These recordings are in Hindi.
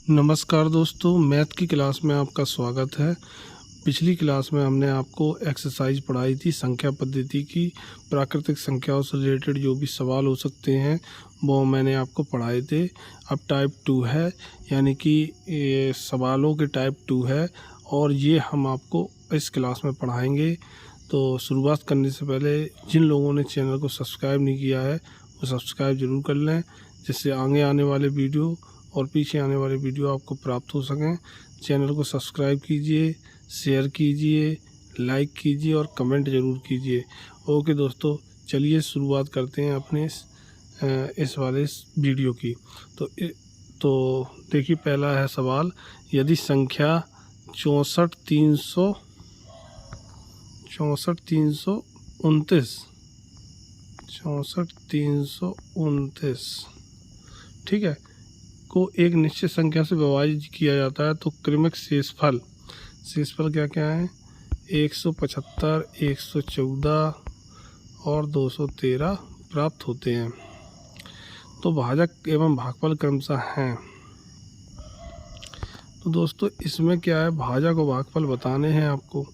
नमस्कार दोस्तों, मैथ की क्लास में आपका स्वागत है। पिछली क्लास में हमने आपको एक्सरसाइज पढ़ाई थी संख्या पद्धति की। प्राकृतिक संख्याओं से रिलेटेड जो भी सवाल हो सकते हैं वो मैंने आपको पढ़ाए थे। अब टाइप 2 है, यानी कि ये सवालों के टाइप 2 है और ये हम आपको इस क्लास में पढ़ाएंगे। तो शुरुआत करने से पहले जिन लोगों ने चैनल को सब्सक्राइब नहीं किया है वो सब्सक्राइब ज़रूर कर लें, जिससे आगे आने वाले वीडियो और पीछे आने वाले वीडियो आपको प्राप्त हो सकें। चैनल को सब्सक्राइब कीजिए, शेयर कीजिए, लाइक कीजिए और कमेंट ज़रूर कीजिए। ओके दोस्तों, चलिए शुरुआत करते हैं अपने इस वाले वीडियो की। तो देखिए, पहला है सवाल, यदि संख्या 64,329 ठीक है को एक निश्चित संख्या से विभाजित किया जाता है तो क्रमिक शेषफल क्या क्या है? 175, 114 और 213 प्राप्त होते हैं। तो भाजक एवं भागफल क्रमशः हैं। तो दोस्तों इसमें क्या है, भाजक और भागफल बताने हैं आपको।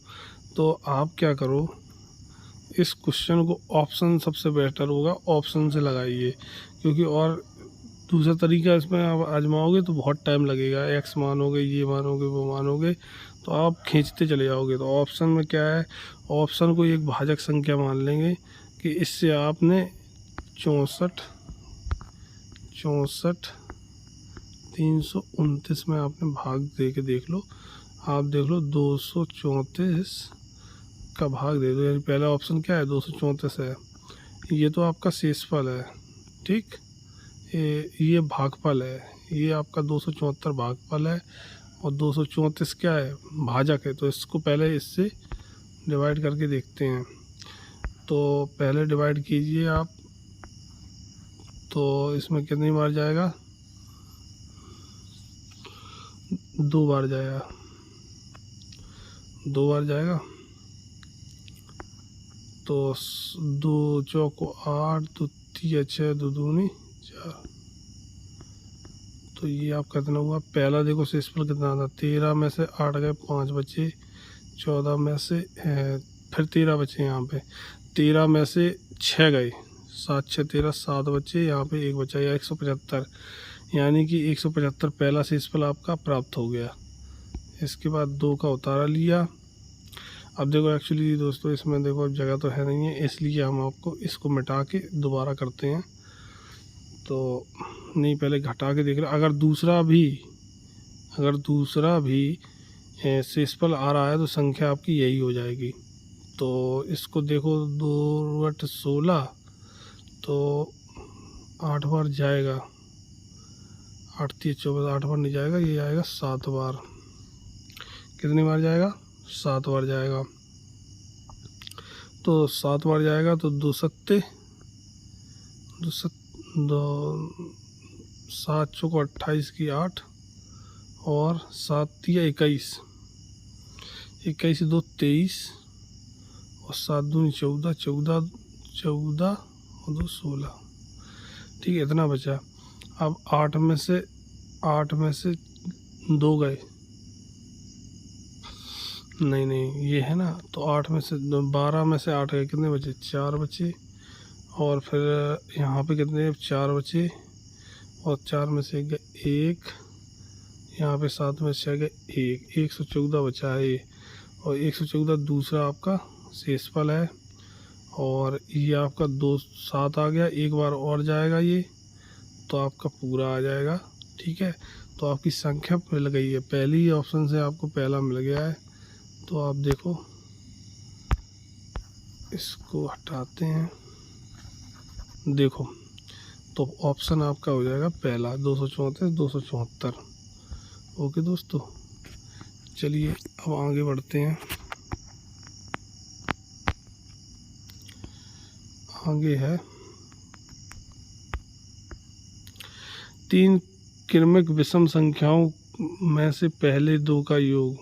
तो आप क्या करो, इस क्वेश्चन को ऑप्शन सबसे बेहतर होगा, ऑप्शन से लगाइए, क्योंकि और दूसरा तरीका इसमें आप आजमाओगे तो बहुत टाइम लगेगा। एक्स मानोगे, ये मानोगे, वो मानोगे, तो आप खींचते चले जाओगे। तो ऑप्शन में क्या है, ऑप्शन को एक भाजक संख्या मान लेंगे कि इससे आपने 64,329 में आपने भाग दे के देख लो। आप देख लो 234 का भाग दे दो, यानी पहला ऑप्शन क्या है, 234 है। ये तो आपका शेषफल है, ठीक। ये भागफल है, ये आपका 274 भागफल है और 234 क्या है, भाजक है। तो इसको पहले इससे डिवाइड करके देखते हैं। तो पहले डिवाइड कीजिए आप, तो इसमें कितनी बार जाएगा, 2 बार जाएगा, 2 बार जाएगा। तो 2 चौको 8, 2 तिया 6, 2 दूनी 4। तो ये आपका कितना हुआ, पहला देखो शेषफल कितना था, 13 में से 8 गए, 5 बचे, 14 में से फिर 13 बचे, यहाँ पे 13 में से 6 गए, 7 6 13, 7 बचे, यहाँ पे 1 बचा, या 175, यानी कि 175 पहला शेषफल आपका प्राप्त हो गया। इसके बाद 2 का उतारा लिया। अब देखो एक्चुअली दोस्तों इसमें देखो अब जगह तो है नहीं है, इसलिए हम आपको इसको मिटा के दोबारा करते हैं। तो नहीं, पहले घटा के देख रहे, अगर दूसरा भी शेषफल आ रहा है तो संख्या आपकी यही हो जाएगी। तो इसको देखो, 2/16, तो 8 बार जाएगा, 8 3 24, 8 बार नहीं जाएगा, ये आएगा 7 बार। कितनी बार जाएगा, 7 बार जाएगा। तो 7 बार जाएगा तो 2 7 7 चौको 28 की 8 और 7 तिया 21, 21 2 23 और 7 दूनी 14, 14 और 2 16, ठीक है, इतना बचा। अब 8 में से 2 गए, नहीं ये है ना, तो 8 में से 12 में से 8 गए, कितने बचे, 4 बचे, और फिर यहाँ पे कितने 4 बचे, और 4 में से गए 1, यहाँ पे 7 में से गए 1, 114 बचा है ये, और 114 दूसरा आपका शेषफल है। और ये आपका 2 7 आ गया, 1 बार और जाएगा ये, तो आपका पूरा आ जाएगा, ठीक है। तो आपकी संख्या मिल गई है, पहली ही ऑप्शन से आपको पहला मिल गया है। तो आप देखो, इसको हटाते हैं, देखो तो ऑप्शन आपका हो जाएगा पहला, 234 274। ओके दोस्तों, चलिए अब आगे बढ़ते हैं। आगे है 3 क्रमिक विषम संख्याओं में से पहले 2 का योग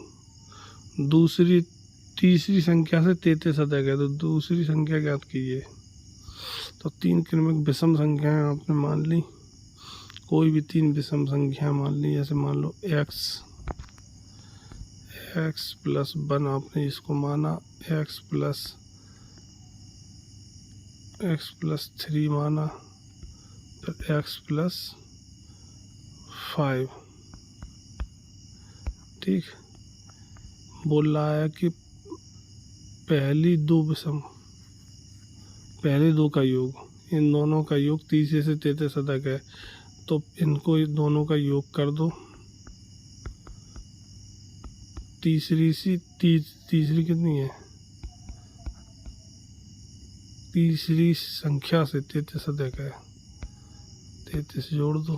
तीसरी संख्या से 33 अधिक है। तो दूसरी संख्या ज्ञात कीजिए। तो 3 क्रमिक विषम संख्याएं आपने मान ली, कोई भी तीन विषम संख्या मान ली, जैसे मान लो x प्लस 1 आपने इसको माना, x प्लस 3 माना, फिर x प्लस 5। ठीक, बोल रहा है कि पहले दो का योग, इन दोनों का योग 30 से 33 तक है, तो इनको दोनों का योग कर दो। तीसरी कितनी है, तीसरी संख्या से 33 तक है, 33 जोड़ दो,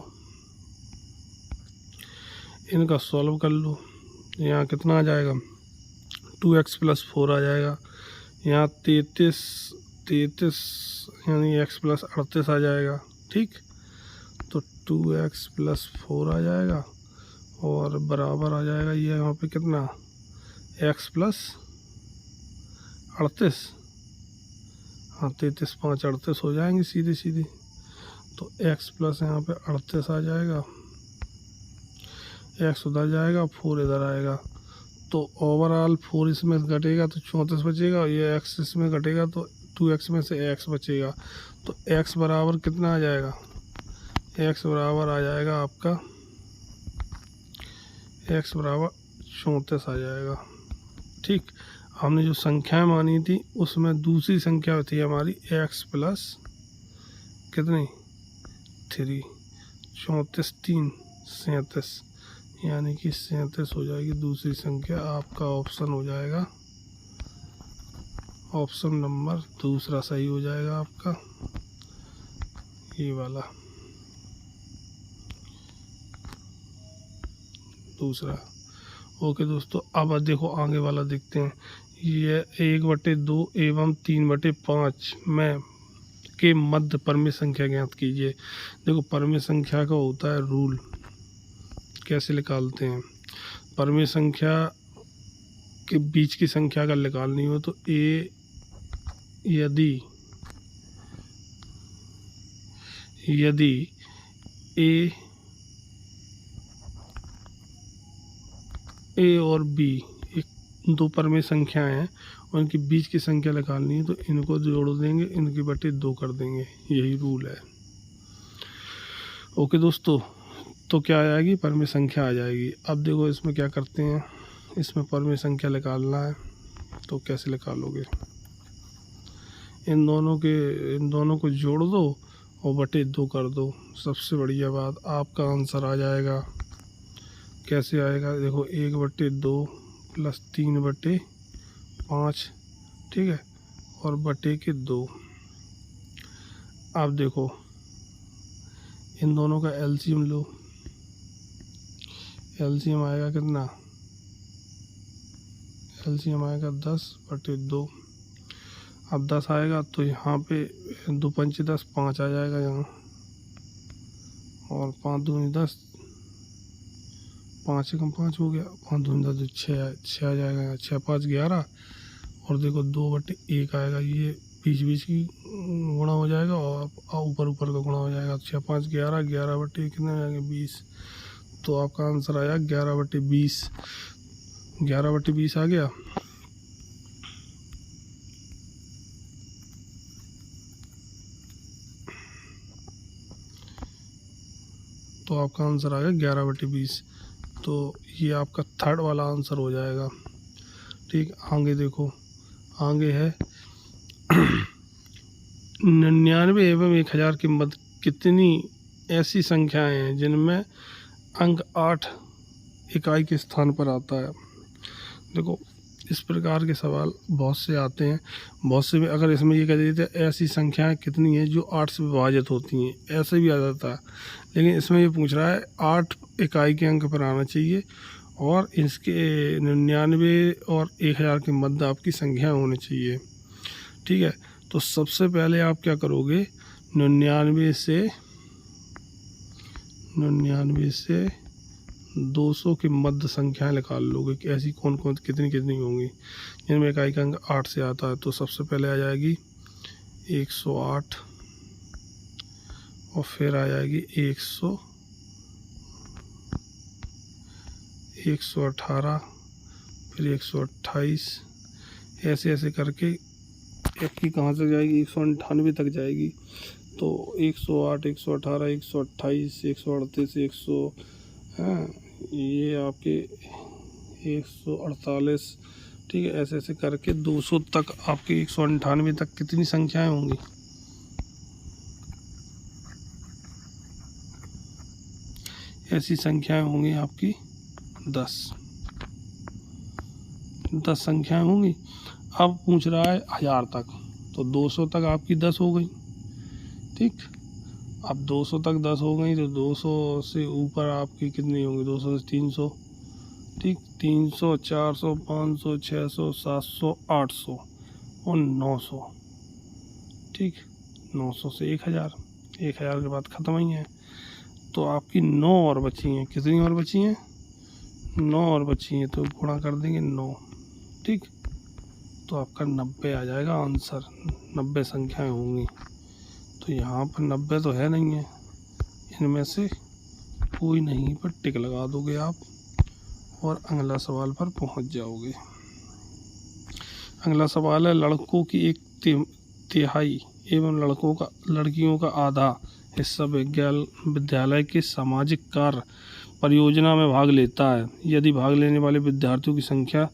इनका सॉल्व कर लो। यहाँ कितना आ जाएगा, 2x प्लस 4 आ जाएगा। यहाँ 33 यानी x प्लस 38 आ जाएगा। ठीक, तो 2x प्लस 4 आ जाएगा और बराबर आ जाएगा ये यहाँ पे कितना, x प्लस 38। हाँ, 33 5 38 हो जाएंगे सीधी। तो x प्लस यहाँ पे 38 आ जाएगा, x उधर जाएगा, 4 इधर आएगा, तो ओवरऑल 4 इसमें घटेगा तो 34 बचेगा, ये x इसमें घटेगा तो 2x में से x बचेगा। तो x बराबर कितना आ जाएगा, x बराबर आ जाएगा आपका, x बराबर 34 आ जाएगा। ठीक, हमने जो संख्याएं मानी थी उसमें दूसरी संख्या थी हमारी x प्लस कितनी 3, 34 3 37, यानी कि 37 हो जाएगी दूसरी संख्या। आपका ऑप्शन हो जाएगा, ऑप्शन नंबर दूसरा सही हो जाएगा आपका, ये वाला दूसरा। ओके दोस्तों, अब देखो आगे वाला देखते हैं। ये 1/2 एवं 3/5 में के मध्य परमेय संख्या ज्ञात कीजिए। देखो परमेय संख्या का होता है रूल, कैसे निकालते हैं। परमेय संख्या के बीच की संख्या अगर निकालनी हो तो यदि ए और बी एक दो परमेय संख्याएं हैं, उनके बीच की संख्या निकालनी है तो इनको जोड़ देंगे, इनके बटे 2 कर देंगे, यही रूल है। ओके दोस्तों, तो क्या आ जाएगी, परमेय संख्या आ जाएगी। अब देखो इसमें क्या करते हैं, इसमें परमेय संख्या निकालना है तो कैसे निकालोगे, इन दोनों को जोड़ दो और बटे 2 कर दो। सबसे बढ़िया बात, आपका आंसर आ जाएगा। कैसे आएगा, देखो 1/2 प्लस 3/5, ठीक है, और बटे के 2। अब देखो इन दोनों का एलसीएम लो, एलसीएम आएगा कितना, एलसीएम आएगा 10/2। अब 10 आएगा तो यहाँ पे 2 पंचे 10, 5 आ जाएगा यहाँ, और 5 दूनी 10, 5 कम 5 हो गया, 5 दूनी 10, 6 आ जाएगा यहाँ, 6 5 11, और देखो 2/1 आएगा, ये बीच की गुणा हो जाएगा और ऊपर का गुणा हो जाएगा। 6 5 11, 11/1 कितने हो जाएंगे 20। तो आपका आंसर आया 11/20, 11/20 आ गया। तो आपका आंसर आ गया 11/20। तो ये आपका थर्ड वाला आंसर हो जाएगा। ठीक, आगे देखो, आगे है 99 एवं 1000 के मध्य कितनी ऐसी संख्याएं हैं जिनमें अंक 8 इकाई के स्थान पर आता है। देखो इस प्रकार के सवाल बहुत से आते हैं, बहुत से में अगर इसमें ये कह देते ऐसी संख्याएं कितनी हैं जो 8 से विभाजित होती हैं, ऐसे भी आ जाता है। लेकिन इसमें ये पूछ रहा है 8 इकाई के अंक पर आना चाहिए और इसके 99 और 1000 के मध्य आपकी संख्या होनी चाहिए। ठीक है, तो सबसे पहले आप क्या करोगे, 99 से 200 के मध्य संख्याएं निकाल लोगे कि ऐसी कौन कितनी होंगी जिनमें इकाई का अंक 8 से आता है। तो सबसे पहले आ जाएगी 108 और फिर आ जाएगी 110 118, फिर 128, ऐसे ऐसे करके आपकी कहाँ तक जाएगी, 198 तक जाएगी। तो 108, 118, 128, 138, 100, हाँ ये आपके 148, ठीक है। ऐसे ऐसे करके 200 तक आपके 198 तक कितनी संख्याएं होंगी? ऐसी संख्याएं होंगी आपकी 10 संख्याएं होंगी। अब पूछ रहा है 1000 तक, तो 200 तक आपकी 10 हो गई, ठीक। अब 200 तक 10 हो गई, तो 200 से ऊपर आपकी कितनी होंगी? 200 से 300, ठीक। 300, 400, 500, 600, 700, 800 और 900, ठीक। 900 से 1000, 1000 के बाद ख़त्म ही है। तो आपकी 9 और बची हैं। कितनी और बची हैं? 9 और बची हैं, तो गुणा कर देंगे 9, ठीक। तो आपका 90 आ जाएगा आंसर। 90 संख्याएं होंगी। तो यहाँ पर 90 तो है नहीं है, इनमें से कोई नहीं पर टिक लगा दोगे आप और अगला सवाल पर पहुँच जाओगे। अगला सवाल है, लड़कों की 1/3 एवं लड़कियों का आधा हिस्सा विद्यालय के सामाजिक कार्य परियोजना में भाग लेता है। यदि भाग लेने वाले विद्यार्थियों की संख्या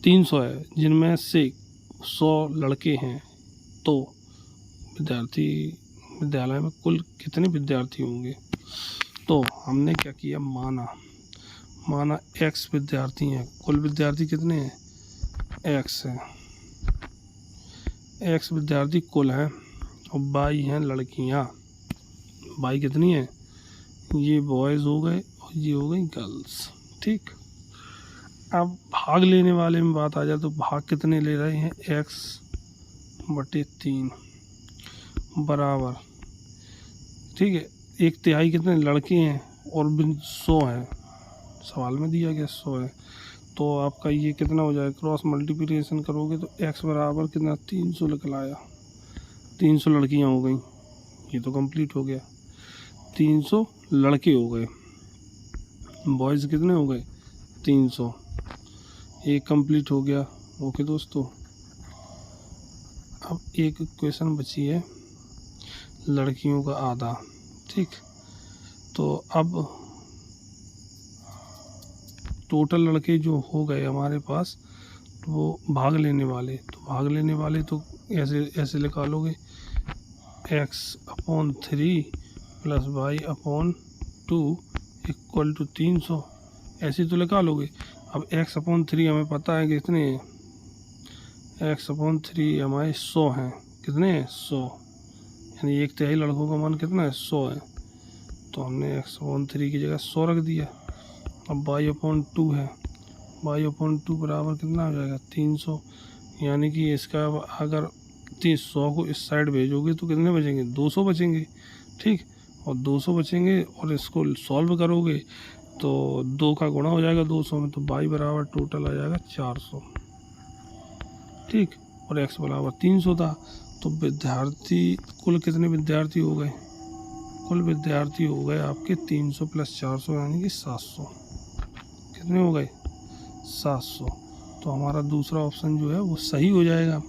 300 है, जिनमें से 100 लड़के हैं, तो विद्यालय में कुल कितने विद्यार्थी होंगे? तो हमने क्या किया, माना x विद्यार्थी हैं। कुल विद्यार्थी कितने हैं? x है, x विद्यार्थी कुल हैं, और y हैं लड़कियां। y कितनी है? ये बॉयज़ हो गए और ये हो गई गर्ल्स, ठीक। अब भाग लेने वाले में बात आ जाए तो भाग कितने ले रहे हैं? x/3 बराबर, ठीक है। 1/3 कितने लड़के हैं और 100 हैं, सवाल में दिया गया 100 है। तो आपका ये कितना हो जाएगा? क्रॉस मल्टीप्लिकेशन करोगे तो x बराबर कितना? 300 निकल आया। 300 लड़कियां हो गई, ये तो कंप्लीट हो गया। 300 लड़के हो गए, बॉयज़ कितने हो गए? 300, एक कंप्लीट हो गया। ओके दोस्तों, अब एक क्वेश्चन बची है, लड़कियों का आधा, ठीक। तो अब टोटल लड़के जो हो गए हमारे पास, तो वो भाग लेने वाले तो ऐसे निकालोगे, x/3 + y/2 = 300, ऐसे तो निकालोगे। अब x/3 हमें पता है कि कितने हैं? x/3 हमारे 100 हैं। कितने हैं? 100, यानी 1/3 लड़कों का मान कितना है? 100 है। तो हमने x/3 की जगह 100 रख दिया। अब y/2 है, y/2 बराबर कितना हो जाएगा? 300, यानी कि इसका अगर 100 को इस साइड भेजोगे तो कितने बचेंगे? 200 बचेंगे, ठीक। और 200 बचेंगे और इसको सॉल्व करोगे तो 2 का गुणा हो जाएगा 200 में, तो y बराबर टोटल आ जाएगा 400, ठीक। और x बराबर 300 था। तो विद्यार्थी कुल कितने विद्यार्थी हो गए? कुल विद्यार्थी हो गए आपके 300 + 400 यानी कि 700। कितने हो गए? 700। तो हमारा दूसरा ऑप्शन जो है वो सही हो जाएगा।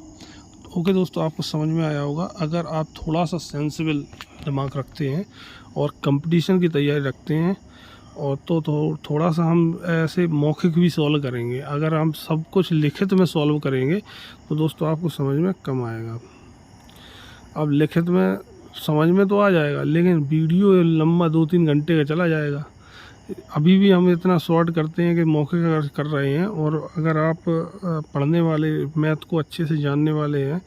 ओके दोस्तों, आपको समझ में आया होगा। अगर आप थोड़ा सा सेंसिबल दिमाग रखते हैं और कंपटीशन की तैयारी रखते हैं और तो थोड़ा सा हम ऐसे मौखिक भी सॉल्व करेंगे। अगर हम सब कुछ लिखित में सॉल्व करेंगे तो दोस्तों आपको समझ में कम आएगा। अब लिखित में समझ में तो आ जाएगा, लेकिन वीडियो लंबा 2-3 घंटे का चला जाएगा। अभी भी हम इतना शॉर्ट करते हैं कि मौखिक कर रहे हैं। और अगर आप पढ़ने वाले, मैथ को अच्छे से जानने वाले हैं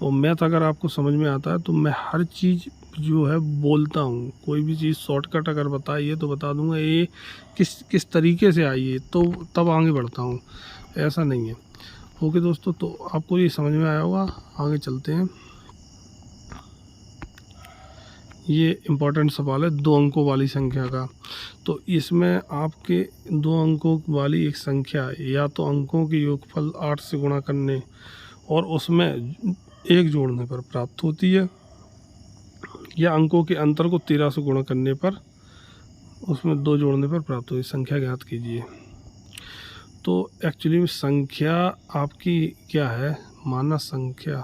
और मैथ अगर आपको समझ में आता है तो मैं हर चीज़ जो है बोलता हूँ। कोई भी चीज़ शॉर्टकट अगर बताइए तो बता दूँगा ये किस तरीके से आई है, तो तब आगे बढ़ता हूँ, ऐसा नहीं है। ओके दोस्तों, तो आपको ये समझ में आया होगा। आगे चलते हैं। ये इम्पोर्टेंट सवाल है 2 अंकों वाली संख्या का। तो इसमें आपके 2 अंकों वाली एक संख्या या तो अंकों की योगफल 8 से गुणा करने और उसमें 1 जोड़ने पर प्राप्त होती है, या अंकों के अंतर को 13 से गुणा करने पर उसमें 2 जोड़ने पर प्राप्त होती है। संख्या ज्ञात कीजिए। तो एक्चुअली में संख्या आपकी क्या है, माना संख्या,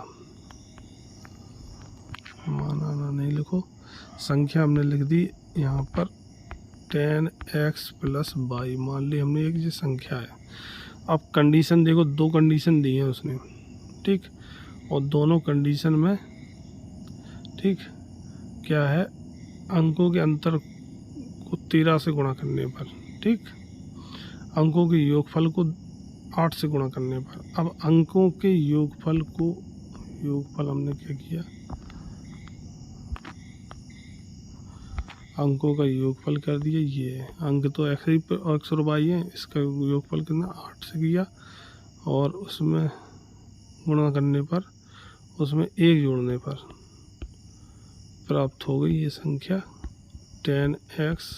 माना ना नहीं लिखो, संख्या हमने लिख दी यहाँ पर 10x + y, मान ली हमने एक ये संख्या है। अब कंडीशन देखो, दो कंडीशन दी है उसने, ठीक, और दोनों कंडीशन में, ठीक, क्या है, अंकों के अंतर को 13 से गुणा करने पर, ठीक, अंकों के योगफल को 8 से गुणा करने पर। अब अंकों के योगफल को, योगफल हमने क्या किया, अंकों का योगफल कर दिया, ये अंक तो एक्स और वाई है, इसका योगफल कितना 8 से किया, और उसमें गुणा करने पर, उसमें 1 जोड़ने पर प्राप्त हो गई ये संख्या 10x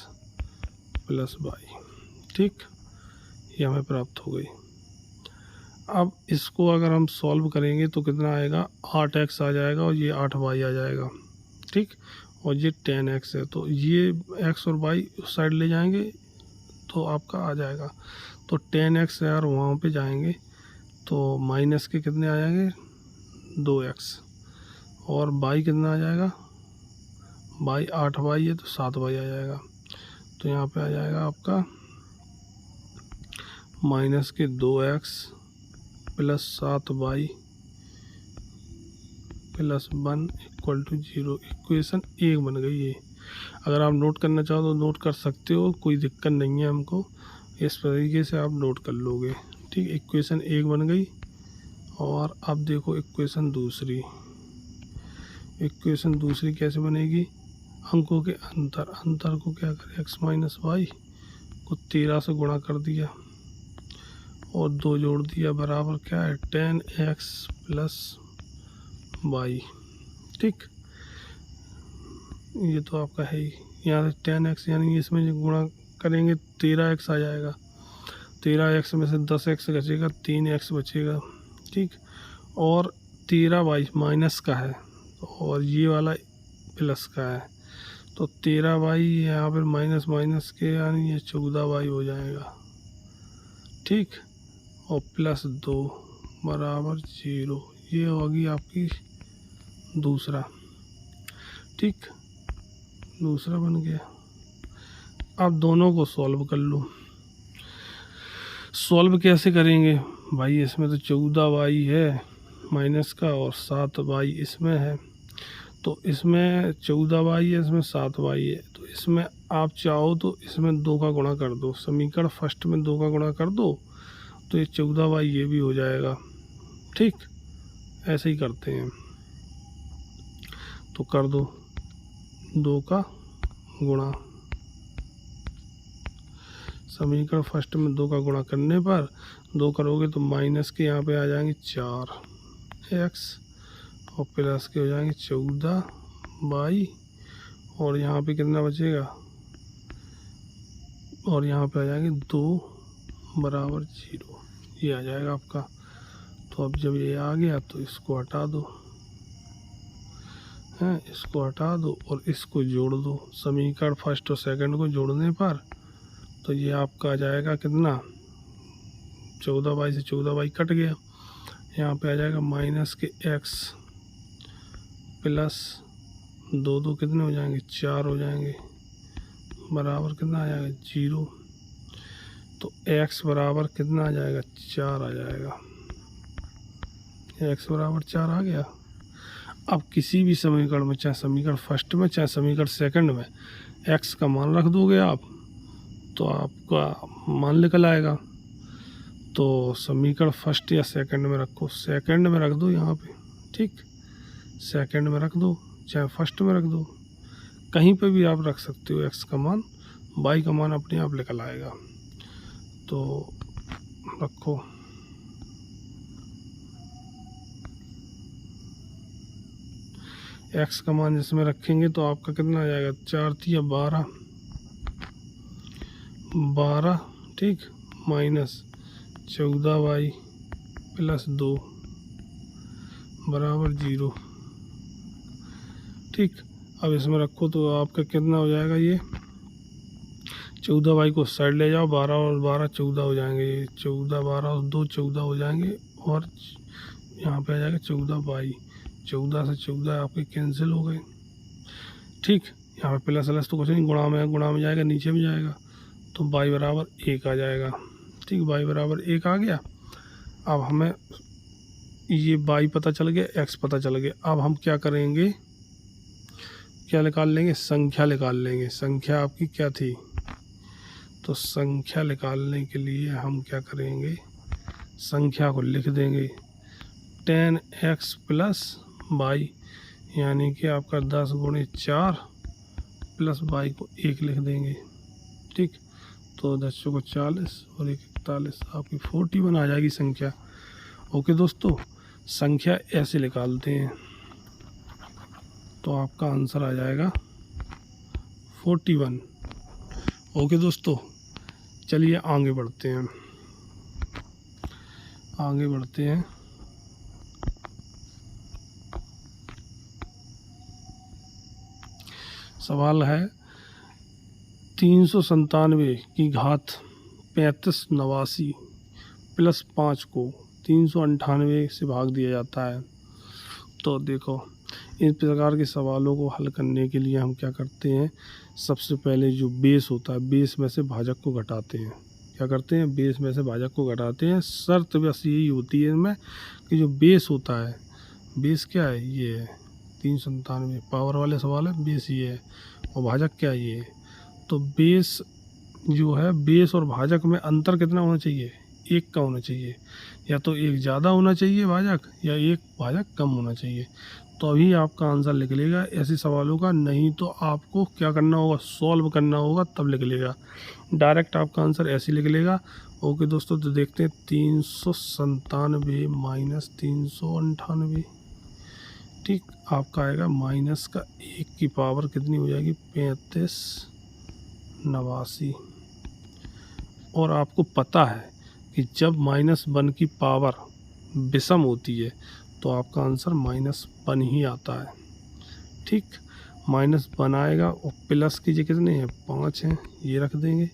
+ y, ठीक, ये हमें प्राप्त हो गई। अब इसको अगर हम सॉल्व करेंगे तो कितना आएगा, 8x आ जाएगा और ये 8y आ जाएगा, ठीक, और ये 10x है, तो ये x और y उस साइड ले जाएंगे तो आपका आ जाएगा। तो 10x यार वहाँ पे जाएंगे तो माइनस के कितने आ जाएंगे, 2x, और y कितना आ जाएगा, y 8y है तो 7y आ जाएगा। तो यहाँ पे आ जाएगा आपका माइनस के 2x + 7y + 1 = 0। इक्वेशन 1 बन गई है। अगर आप नोट करना चाहो तो नोट कर सकते हो, कोई दिक्कत नहीं है हमको, इस तरीके से आप नोट कर लोगे, ठीक। इक्वेशन 1 बन गई। और अब देखो इक्वेशन दूसरी, इक्वेशन दूसरी कैसे बनेगी, अंकों के अंतर को क्या करें, x - y को 13 से गुणा कर दिया और 2 जोड़ दिया, बराबर क्या है 10x + y, ठीक, ये तो आपका है ही। यहाँ से 10x यानी इसमें जो गुणा करेंगे 13x आ जाएगा, 13x में से 10x बचेगा, 3x बचेगा, ठीक, और 13y माइनस का है और ये वाला प्लस का है, तो 13y यहाँ पर माइनस माइनस के यानी ये 14y हो जाएगा, ठीक, और +2 बराबर 0। ये होगी आपकी दूसरा, ठीक, दूसरा बन गया। अब दोनों को सॉल्व कर लो। सॉल्व कैसे करेंगे भाई, इसमें तो 14y है माइनस का और 7y इसमें है, तो इसमें 14y है, इसमें 7y है, तो इसमें आप चाहो तो इसमें 2 का गुणा कर दो, समीकरण फर्स्ट में 2 का गुणा कर दो तो ये 14y ये भी हो जाएगा, ठीक, ऐसे ही करते हैं। तो कर दो 2 का गुणा, समीकरण फर्स्ट में 2 का गुणा करने पर 2 करोगे तो माइनस के यहाँ पे आ जाएंगे 4x और प्लस के हो जाएंगे 14y, और यहाँ पे कितना बचेगा, और यहाँ पे आ जाएंगे 2 बराबर 0, ये आ जाएगा आपका। तो अब जब ये आ गया तो इसको हटा दो, हैं, इसको हटा दो और इसको जोड़ दो, समीकरण फर्स्ट और सेकंड को जोड़ने पर तो ये आपका आ जाएगा कितना, 14y से 14y कट गया, यहाँ पे आ जाएगा माइनस के x + 2 कितने हो जाएंगे, 4 हो जाएंगे, बराबर कितना आ जाएगा 0। तो x बराबर कितना आ जाएगा, 4 आ जाएगा, x बराबर 4 आ गया। अब किसी भी समीकरण में, चाहे समीकरण फर्स्ट में चाहे समीकरण सेकंड में, x का मान रख दोगे आप तो आपका मान निकल आएगा। तो समीकरण फर्स्ट या सेकंड में रखो, सेकंड में रख दो यहाँ पे, ठीक, सेकंड में रख दो, चाहे फर्स्ट में रख दो, कहीं पे भी आप रख सकते हो x का मान, y का मान अपने आप निकल आएगा। तो रखो, x का मान जिसमें रखेंगे तो आपका कितना आ जाएगा, 4 × 12, ठीक, माइनस 14y + 2 बराबर 0, ठीक। अब इसमें रखो तो आपका कितना हो जाएगा, ये 14 बाई को साइड ले जाओ, 12 और 12 14 हो जाएंगे, 14 12 और 2 14 हो जाएंगे, और यहाँ पे आ जाएगा 14 बाई, 14 से 14 आपके कैंसिल हो गए। ठीक, यहाँ पे प्लस प्लस तो कुछ नहीं, गुणा में जाएगा, नीचे में जाएगा, तो बाई बराबर 1 आ जाएगा। ठीक, बाई बराबर 1 आ गया। अब हमें ये बाई पता चल गया, एक्स पता चल गया। अब हम क्या करेंगे, क्या निकाल लेंगे, संख्या निकाल लेंगे। संख्या आपकी क्या थी, तो संख्या निकालने के लिए हम क्या करेंगे, संख्या को लिख देंगे 10x प्लस बाई, यानी कि आपका 10 गुणे 4 प्लस बाई को 1 लिख देंगे। ठीक, तो 10 को 40 और 1 41, आपकी 41 आ जाएगी संख्या। ओके दोस्तों, संख्या ऐसे निकालते हैं, तो आपका आंसर आ जाएगा 41। ओके दोस्तों, चलिए आगे बढ़ते हैं, आगे बढ़ते हैं। सवाल है 397 की घात 3589 प्लस 5 को 398 से भाग दिया जाता है। तो देखो, इस प्रकार के सवालों को हल करने के लिए हम क्या करते हैं, सबसे पहले जो बेस होता है, बेस में से भाजक को घटाते हैं। क्या करते हैं, बेस में से भाजक को घटाते हैं। शर्त बस यही होती है इनमें कि जो बेस होता है, बेस क्या है, ये है 397, पावर वाले सवाल है, बेस ये है, और भाजक क्या है, ये है। तो बेस जो है, बेस और भाजक में अंतर कितना होना चाहिए, 1 का होना चाहिए, या तो 1 ज़्यादा होना चाहिए भाजक, या 1 भाजक कम होना चाहिए, तो अभी आपका आंसर लिख लेगा ऐसे सवालों का। नहीं तो आपको क्या करना होगा, सॉल्व करना होगा, तब लिख लेगा। डायरेक्ट आपका आंसर ऐसे लिख लेगा। ओके दोस्तों, तो देखते हैं 397 माइनस 398। ठीक, आपका आएगा माइनस का 1 की पावर कितनी हो जाएगी, 3589। और आपको पता है कि जब -1 की पावर विषम होती है तो आपका आंसर -1 ही आता है। ठीक, -1 आएगा, और प्लस कीजिए कितने हैं, 5 हैं, ये रख देंगे,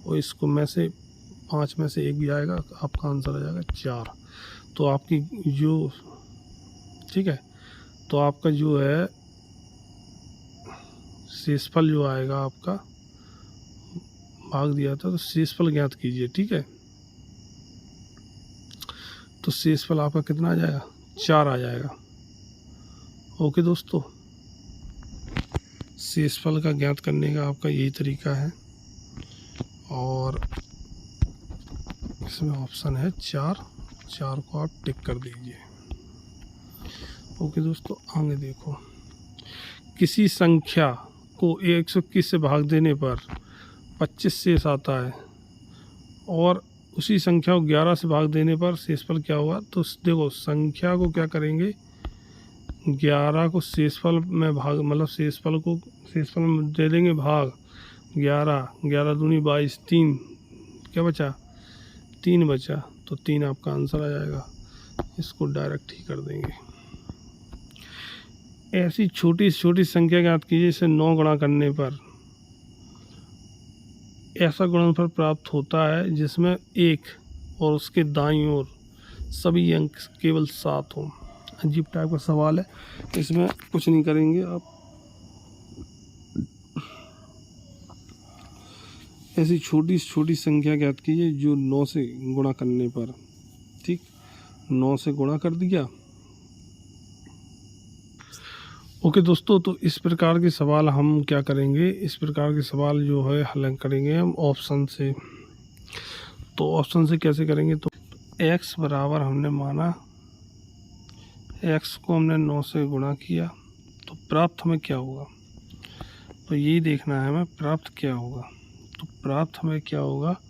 और इसको में से 5 में से 1 भी आएगा, आपका आंसर आ जाएगा 4। तो आपकी जो, ठीक है, तो आपका जो है शेषफल जो आएगा, आपका भाग दिया था, तो शेषफल ज्ञात कीजिए। ठीक है, तो शेषफल आपका कितना आ जाएगा, 4 आ जाएगा। ओके दोस्तों, शेषफल का ज्ञात करने का आपका यही तरीका है, और इसमें ऑप्शन है 4 को आप टिक कर दीजिए। ओके दोस्तों, आगे देखो, किसी संख्या को 121 से भाग देने पर 25 शेष आता है, और उसी संख्या को 11 से भाग देने पर शेषफल क्या हुआ। तो देखो, संख्या को क्या करेंगे, 11 को शेषफल में भाग, मतलब शेषफल में दे देंगे भाग 11 दूनी 22, 3 क्या बचा, 3 बचा, तो 3 आपका आंसर आ जाएगा। इसको डायरेक्ट ही कर देंगे। ऐसी छोटी से छोटी संख्या ज्ञात कीजिए, इसे 9 गुणा करने पर ऐसा गुणनफल प्राप्त होता है जिसमें 1 और उसके दाईं ओर सभी अंक केवल 7 हों। अजीब टाइप का सवाल है, इसमें कुछ नहीं करेंगे आप। ऐसी छोटी से छोटी संख्या ज्ञात कीजिए जो 9 से गुणा करने पर, ठीक, 9 से गुणा कर दिया। ओके दोस्तों, तो इस प्रकार के सवाल हम क्या करेंगे, इस प्रकार के सवाल जो है हल करेंगे हम ऑप्शन से। तो ऑप्शन से कैसे करेंगे, तो x बराबर हमने माना, x को हमने 9 से गुणा किया, तो प्राप्त हमें क्या होगा, तो यही देखना है हमें प्राप्त क्या होगा। तो प्राप्त हमें क्या होगा,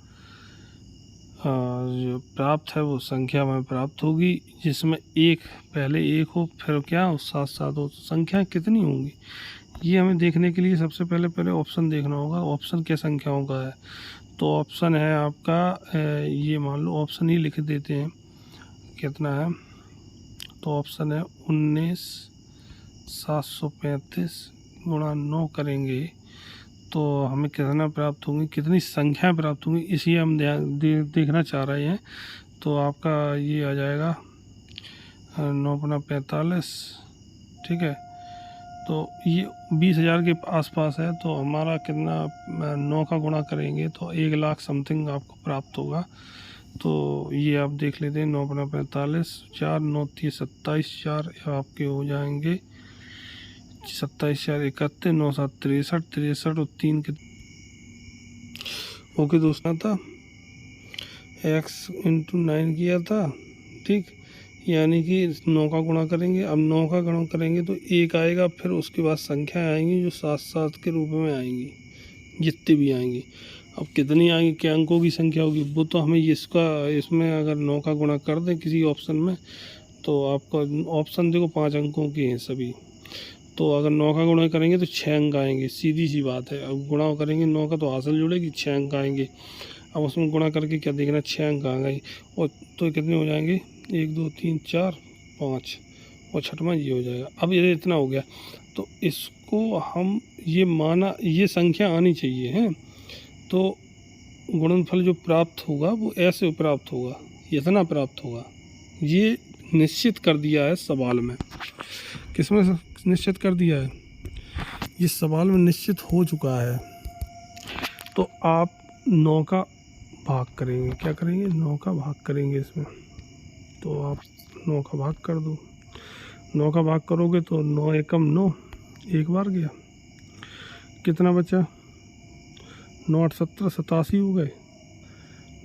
जो प्राप्त है वो संख्या में प्राप्त होगी जिसमें 1 पहले 1 हो, फिर क्या हो, 7 7 हो। तो संख्या कितनी होंगी ये हमें देखने के लिए सबसे पहले ऑप्शन देखना होगा। ऑप्शन क्या संख्याओं का है, तो ऑप्शन है आपका ये मान लो ऑप्शन ही लिख देते हैं कितना है। तो ऑप्शन है 19 735 गुणा 9 करेंगे तो हमें कितना प्राप्त होंगी, कितनी संख्या प्राप्त होंगी, इसी हम देखना चाह रहे हैं। तो आपका ये आ जाएगा 9×45, ठीक है। तो ये 20,000 के आसपास है। तो हमारा कितना, 9 का गुणा करेंगे तो 1 लाख समथिंग आपको प्राप्त होगा। तो ये आप देख लेते हैं, 9×45, 4 9 30 27, 4 आपके हो जाएंगे 27, 4 31, 9 7 63, 63 और 3 के। ओके दोस्तों, था x × 9 किया था, ठीक। यानी कि 9 का गुणा करेंगे। अब 9 का गुणा करेंगे तो 1 आएगा, फिर उसके बाद संख्या आएंगी जो 7 के रूप में आएंगी, जितनी भी आएंगी। अब कितनी आएंगी, क्या अंकों की संख्या होगी, वो तो हमें इसमें अगर 9 का गुणा कर दें किसी ऑप्शन में, तो आपका ऑप्शन देखो 5 अंकों के हैं सभी। तो अगर 9 का गुणा करेंगे तो 6 अंक आएंगे, सीधी सी बात है। अब गुणा करेंगे 9 का तो हासिल जुड़ेगी, 6 अंक आएंगे। अब उसमें गुणा करके क्या देखना, 6 अंक आ गए, और तो कितने हो जाएंगे, 1 2 3 4 5, और छठवां ये हो जाएगा। अब ये इतना हो गया, तो इसको हम ये माना, ये संख्या आनी चाहिए है। तो गुणनफल जो प्राप्त होगा वो ऐसे प्राप्त होगा, इतना प्राप्त होगा। ये निश्चित कर दिया है सवाल में। किसमें निश्चित कर दिया है, ये सवाल में निश्चित हो चुका है। तो आप 9 का भाग करेंगे, क्या करेंगे, 9 का भाग करेंगे इसमें। तो आप 9 का भाग कर दो, 9 का भाग करोगे तो 9 एकम 9, एक बार गया, कितना बचा, 9 8 17 87 हो गए,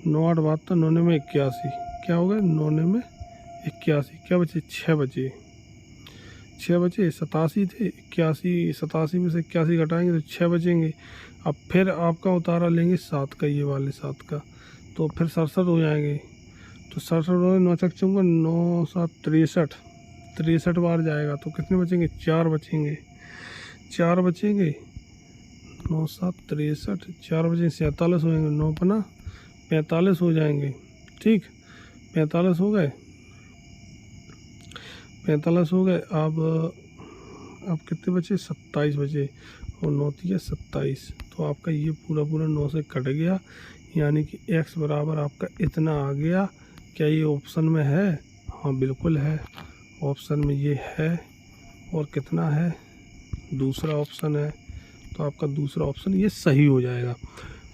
9 8 72, 9 9 81, क्या हो गए, 9 9 81, क्या बचे, 6 बचे, 6 बचे, 87 थे, 81, 87 में से 81 घटाएंगे तो 6 बचेंगे। अब फिर आपका उतारा लेंगे 7 का, ये वाले 7 का, तो फिर 67 हो जाएंगे। तो 67 हो गए, 9 चक चूँगा, 9 7 63, 63 बार जाएगा तो कितने बचेंगे, 4 बचेंगे, 4 बचेंगे, 9 7 63, 4 बचेंगे, 47 हो जाएंगे, 9 पना 45 हो जाएंगे, ठीक, 45 हो गए, 45 हो गए। अब कितने बचे, 27 बचे, और 9 3 27। तो आपका ये पूरा 9 से कट गया, यानी कि x बराबर आपका इतना आ गया। क्या ये ऑप्शन में है, हाँ बिल्कुल है, ऑप्शन में ये है। और कितना है, दूसरा ऑप्शन है। तो आपका दूसरा ऑप्शन ये सही हो जाएगा।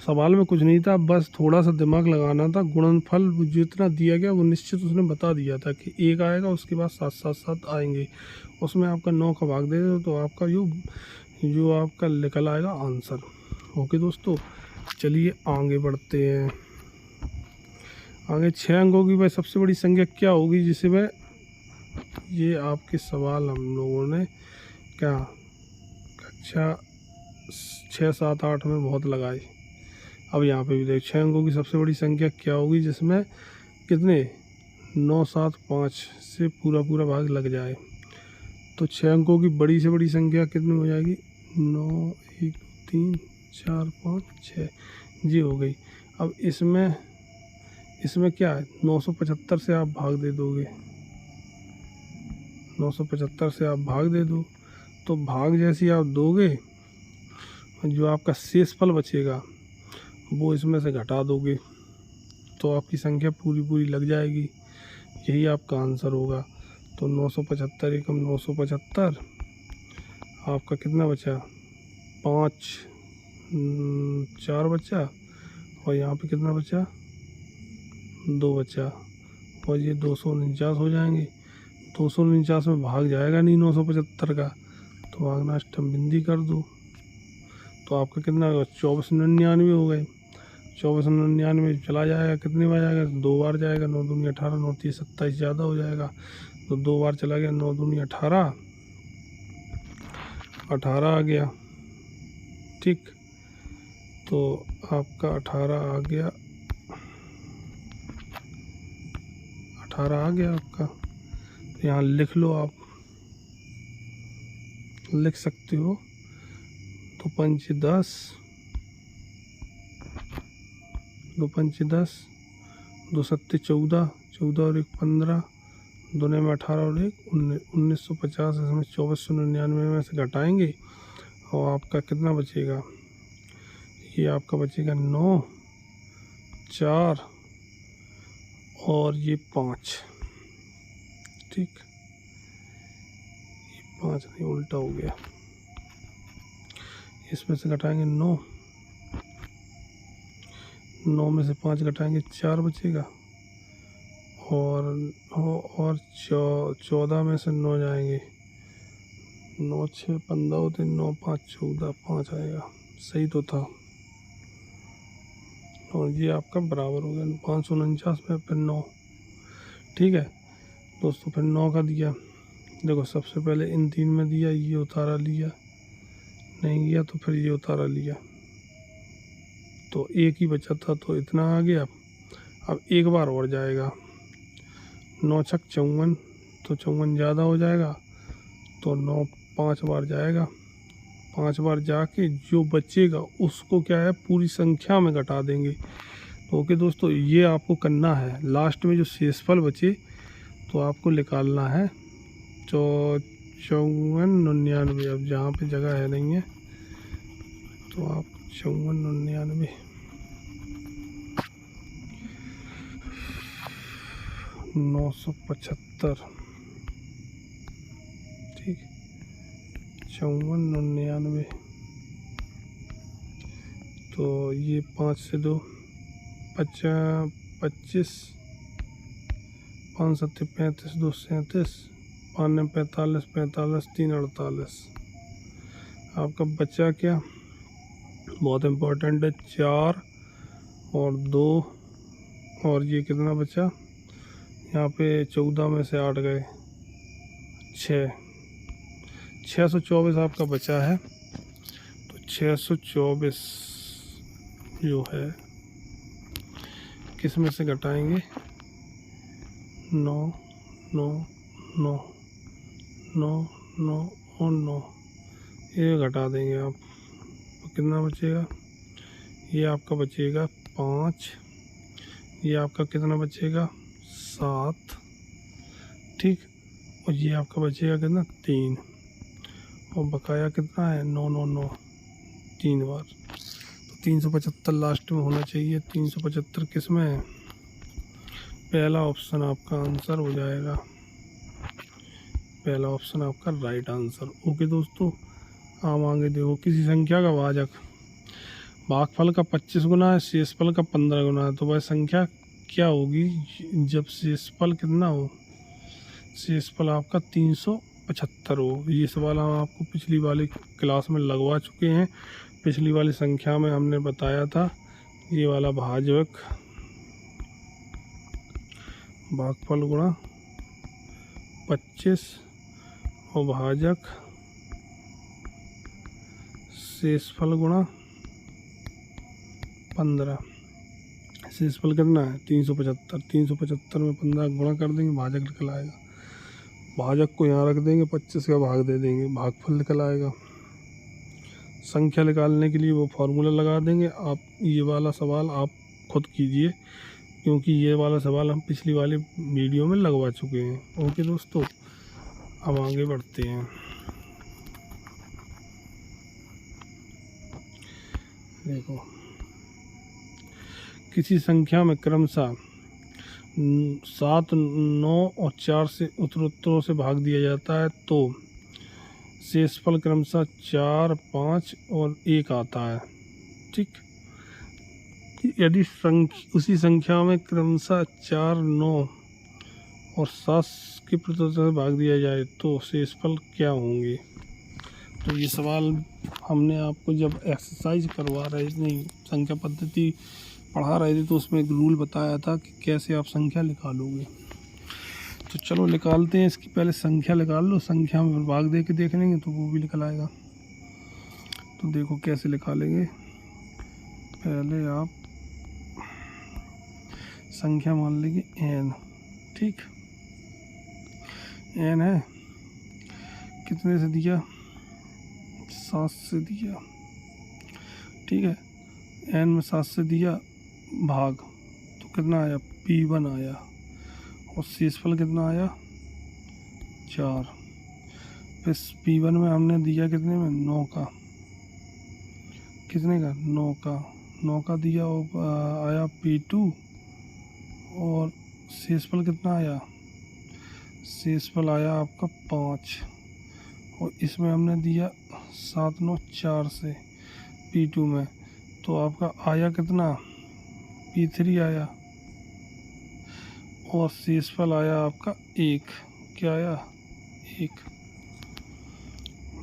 सवाल में कुछ नहीं था, बस थोड़ा सा दिमाग लगाना था। गुणनफल जितना दिया गया वो निश्चित उसने बता दिया था कि 1 आएगा, उसके बाद 7 7 7 आएंगे, उसमें आपका 9 का भाग दे दो तो आपका जो आपका निकल आएगा आंसर। ओके दोस्तों, चलिए आगे बढ़ते हैं। आगे 6 अंकों की भाई सबसे बड़ी संख्या क्या होगी, जिसे मैं ये आपके सवाल हम लोगों ने क्या कक्षा 6 7 8 में बहुत लगाए। अब यहाँ पे भी देख, 6 अंकों की सबसे बड़ी संख्या क्या होगी जिसमें कितने 9 7 5 से पूरा भाग लग जाए। तो 6 अंकों की बड़ी से बड़ी संख्या कितनी हो जाएगी, 9 1 3 4 5 6, जी हो गई। अब इसमें क्या है, 975 से आप भाग दे दोगे, 975 से आप भाग दे दो। तो भाग जैसी आप दोगे, जो आपका शेषफल बचेगा वो इसमें से घटा दोगे, तो आपकी संख्या पूरी लग जाएगी। यही आपका आंसर होगा। तो 975 एकम 975, आपका कितना बचा, 5 4 बचा, और यहाँ पे कितना बचा, 2 बचा, और ये 249 हो जाएंगे। 249 में भाग जाएगा नहीं 975 का, तो भागना अष्टम बिंदी कर दो। तो आपका कितना होगा, 2499 हो गए। 2499 चला जाएगा, कितनी बार जाएगा, 2 बार जाएगा, 9 दूनी 18, 9 3 27 ज़्यादा हो जाएगा, तो 2 बार चला गया, 9 दूनी 18, 18 आ गया, ठीक। तो आपका 18 आ गया, 18 आ गया आपका। तो यहाँ लिख लो, आप लिख सकते हो। तो 5 10, 2 5 10, 2 7 14, 14 और 1 15, 2 में 18 और 1 1950। इसमें 2499 में से घटाएंगे और आपका कितना बचेगा, ये आपका बचेगा 9, 4 और ये 5। ठीक, ये 5 नहीं, उल्टा हो गया। इसमें से घटाएंगे 9 में से 5 घटाएंगे 4 बचेगा, और 14 में से 9 जाएंगे, 9 6 15 होते, 9 5 14, 5 आएगा। सही तो था। और ये आपका बराबर हो गया 549 में फिर 9। ठीक है दोस्तों, फिर 9 का दिया। देखो सबसे पहले इन 3 में दिया, ये उतारा लिया, नहीं गया तो फिर ये उतारा लिया, तो एक ही बचा था तो इतना आ गया। अब एक बार और जाएगा, 9 छक 54, तो 54 ज़्यादा हो जाएगा, तो 9 5 बार जाएगा। 5 बार जाके जो बचेगा उसको क्या है, पूरी संख्या में घटा देंगे। तो ओके दोस्तों, ये आपको करना है। लास्ट में जो शेषफल बचे तो आपको निकालना है 54 99। अब जहाँ पे जगह है नहीं है तो आप 54 99 975। ठीक, 54 99, तो ये 5 से 2 25, 5 7 35, 2 37, 5 9 45, 45 3 48। आपका बचा क्या, बहुत इम्पोर्टेंट है, 4 और 2, और ये कितना बचा, यहाँ पे 14 में से 8 गए, 624 आपका बचा है। तो 624 जो है किस में से घटाएंगे, 9 9 9 9 9 और 9, ये घटा देंगे आप, तो कितना बचेगा, ये आपका बचेगा 5, ये आपका कितना बचेगा 7। ठीक, और ये आपका बचेगा कितना 3, और बकाया कितना है 9 9 9 3 बार, तो 375 लास्ट में होना चाहिए। 375 किस में है, पहला ऑप्शन आपका आंसर हो जाएगा, पहला ऑप्शन आपका राइट आंसर। ओके दोस्तों, आप आगे देखो, किसी संख्या का भागफल का 25 गुना है, शेषफल का 15 गुना है, तो वह संख्या क्या होगी जब शेषफल कितना हो, शेषफल आपका 375 हो। ये सवाल हम आपको पिछली वाली क्लास में लगवा चुके हैं। पिछली वाली संख्या में हमने बताया था ये वाला भागफल गुणा 25 और भाजक शेषफल गुणा 15। शेषफल कितना है 375, 375 में 15 गुणा कर देंगे, भाजक निकल आएगा। भाजक को यहाँ रख देंगे, 25 का भाग दे देंगे, भागफल निकल आएगा। संख्या निकालने के लिए वो फार्मूला लगा देंगे। आप ये वाला सवाल आप खुद कीजिए, क्योंकि ये वाला सवाल हम पिछली वाली वीडियो में लगवा चुके हैं। ओके दोस्तों, अब आगे बढ़ते हैं। देखो, किसी संख्या में क्रमशः 7 9 और 4 से उत्तरोत्तरों से भाग दिया जाता है, तो शेषफल क्रमशः 4 5 और 1 आता है। ठीक, यदि उसी संख्या में क्रमशः 4 9 और 7 के प्रतिशत से भाग दिया जाए तो शेषफल क्या होंगे। तो ये सवाल हमने आपको जब एक्सरसाइज करवा रहे थे, नहीं संख्या पद्धति पढ़ा रहे थे, तो उसमें एक रूल बताया था कि कैसे आप संख्या निकालोगे। तो चलो निकालते हैं। इसकी पहले संख्या निकाल लो, संख्या में भाग दे के देख लेंगे तो वो भी निकल आएगा। तो देखो कैसे निकालेंगे। पहले आप संख्या मान लेंगे n। ठीक, n है, कितने से दिया 7 से दिया। ठीक है, n में 7 से दिया भाग, तो कितना आया P1 आया, और शेषफल कितना आया 4। फिर P1 में हमने दिया कितने में 9 का, कितने का 9 का दिया आया P2 और शेषफल कितना आया, शेषफल आया आपका 5 और इसमें हमने दिया 7 9 4 से P2 में, तो आपका आया कितना P3 आया और शेषफल आया आपका 1। क्या आया 1,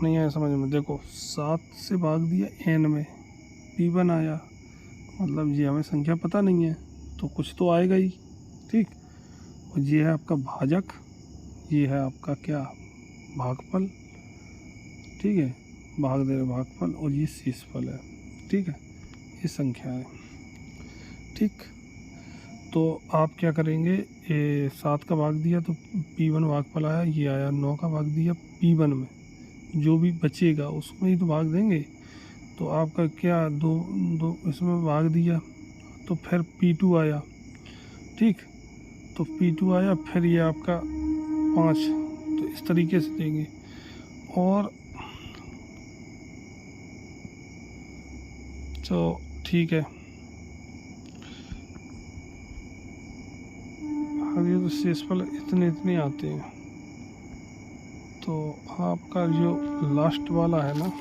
नहीं आया समझ में। देखो 7 से भाग दिया n में, P1 आया, मतलब ये हमें संख्या पता नहीं है तो कुछ तो आएगा ही, ठीक। और ये है आपका भाजक, ये है आपका क्या भागफल, ठीक है, भाग दे रहे भागफल, और ये शेषफल है, ठीक है, ये संख्या है, ठीक। तो आप क्या करेंगे, 7 का भाग दिया तो P1 भागफल आया, ये आया। 9 का भाग दिया P1 में, जो भी बचेगा उसमें ही तो भाग देंगे। तो आपका क्या दो इसमें भाग दिया तो फिर P2 आया, ठीक। तो P2 आया, फिर ये आपका 5, तो इस तरीके से देंगे। और तो ठीक है, आगे तो शेषफल इतने आते हैं। तो आपका जो लास्ट वाला है ना,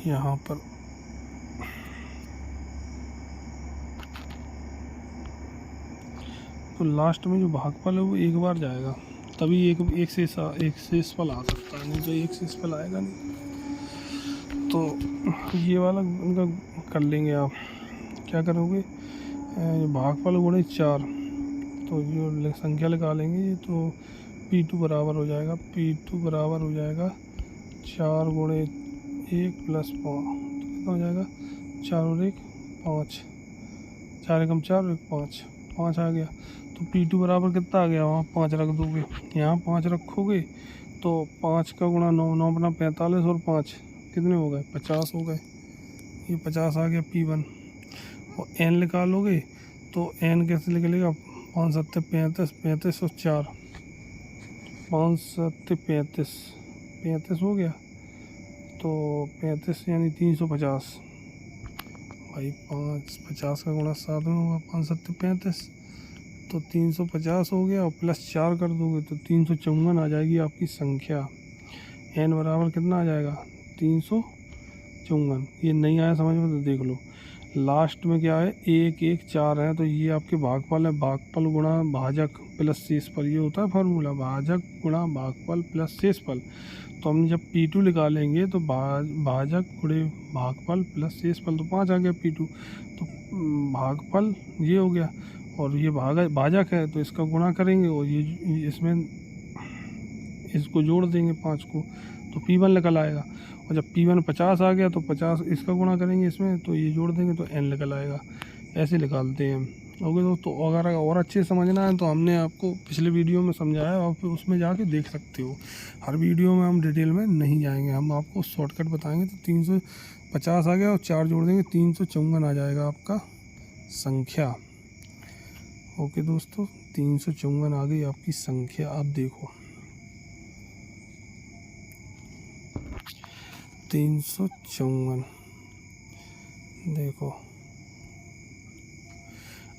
यहाँ पर तो लास्ट में जो भागफल है वो एक बार जाएगा, तभी एक शेषफल आ सकता है, नहीं तो एक शेषफल आएगा नहीं। तो ये वाला उनका कर लेंगे आप। क्या करोगे, भागफल गुणे 4, तो जो संख्या लगा लेंगे तो P2 बराबर हो जाएगा, P2 बराबर हो जाएगा 4 गुणे 1 प्लस 5, तो कितना हो जाएगा 4 और 1 5, 4 एकम 4 और 1 5 आ गया। तो P2 बराबर कितना आ गया, वहाँ 5 रख दोगे, यहाँ 5 रखोगे तो 5 का गुणा 9, 9 बना 45 और 5 कितने हो गए 50 हो गए, ये 50 आ गया P1। और n निकालोगे तो n कैसे निकलेगा, 5 7 35, 35 और 4 5 7 35, 35 हो गया, तो 35 यानी 350 भाई, 50 का गुणा 7 में होगा, 5 7 35, तो 350 हो गया, और प्लस 4 कर दोगे तो 354 आ जाएगी आपकी संख्या। n बराबर कितना आ जाएगा 354। ये नहीं आया समझ में तो देख लो, लास्ट में क्या है 1 1 4 है, तो ये आपके भागफल है, भागफल गुणा भाजक प्लस शेषफल, ये होता है फार्मूला, भाजक गुणा भागफल प्लस शेषफल। तो हम जब P2 निकालेंगे तो भाजक गुणे भागफल प्लस शेषफल, तो 5 आ गया P2, तो भागफल ये हो गया, और ये भाजक है तो इसका गुणा करेंगे, और ये इसमें इसको जोड़ देंगे 5 को, तो P1 निकल आएगा। और जब P1 50 आ गया तो 50 इसका गुणा करेंगे इसमें, तो ये जोड़ देंगे तो n निकल आएगा। ऐसे निकालते हैं। ओके दोस्तों, अगर और अच्छे समझना है तो हमने आपको पिछले वीडियो में समझाया, आप उसमें जाके देख सकते हो। हर वीडियो में हम डिटेल में नहीं जाएंगे, हम आपको शॉर्टकट बताएंगे। तो 350 आ गया और 4 जोड़ देंगे, 354 आ जाएगा आपका संख्या। ओके दोस्तों, 354 आ गई आपकी संख्या। अब देखो 354, देखो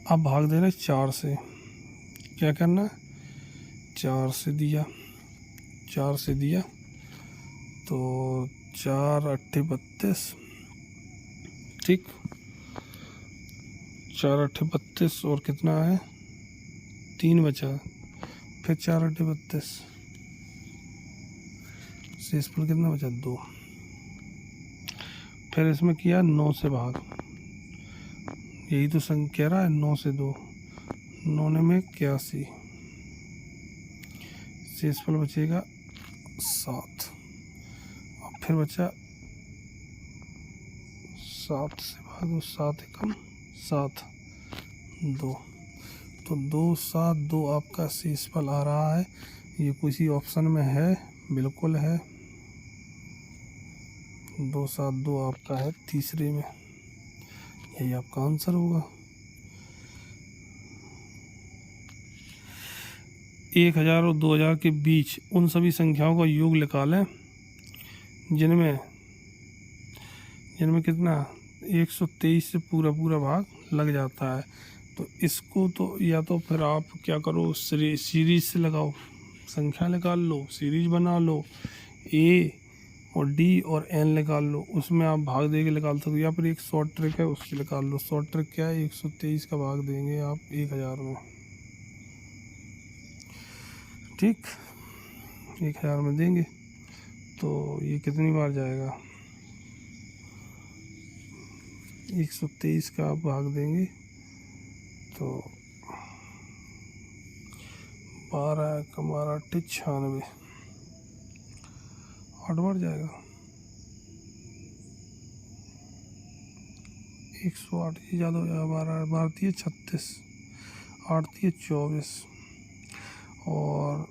अब भाग देना 4 से। क्या करना, 4 से दिया, 4 से दिया तो 4 8 32, ठीक, 4 8 32 और कितना है 3 बचा, फिर 4 8 32, शेषफल कितना बचा 2। फिर इसमें किया 9 से भाग, यही तो संख्या कह रहा है 9 से 2, 9 में 81, शेषफल बचेगा 7, और फिर बचा 7 से भाग 7 एकम 7 2, तो 2 7 2 आपका शेषफल आ रहा है। ये किसी ऑप्शन में है, बिल्कुल है, 2 7 2 आपका है तीसरे में, यही आपका आंसर होगा। 1000 और 2000 के बीच उन सभी संख्याओं का योग निकालें जिनमें इनमें कितना 123 से पूरा पूरा भाग लग जाता है। तो इसको तो या तो फिर आप क्या करो, सीरीज से लगाओ, संख्या निकाल लो, सीरीज बना लो, ए और डी और एन निकाल लो, उसमें आप भाग दे के निकाल सकते हो। या फिर एक शॉर्ट ट्रिक है, उससे निकाल लो। शॉर्ट ट्रिक क्या है, 123 का भाग देंगे आप 1000 में, ठीक, 1000 में देंगे तो ये कितनी बार जाएगा, 123 का आप भाग देंगे तो 12 कमारा 96, 8 बार जाएगा, 108, ये ज़्यादा हो जाएगा, 12 भारतीय 36, 8 24 और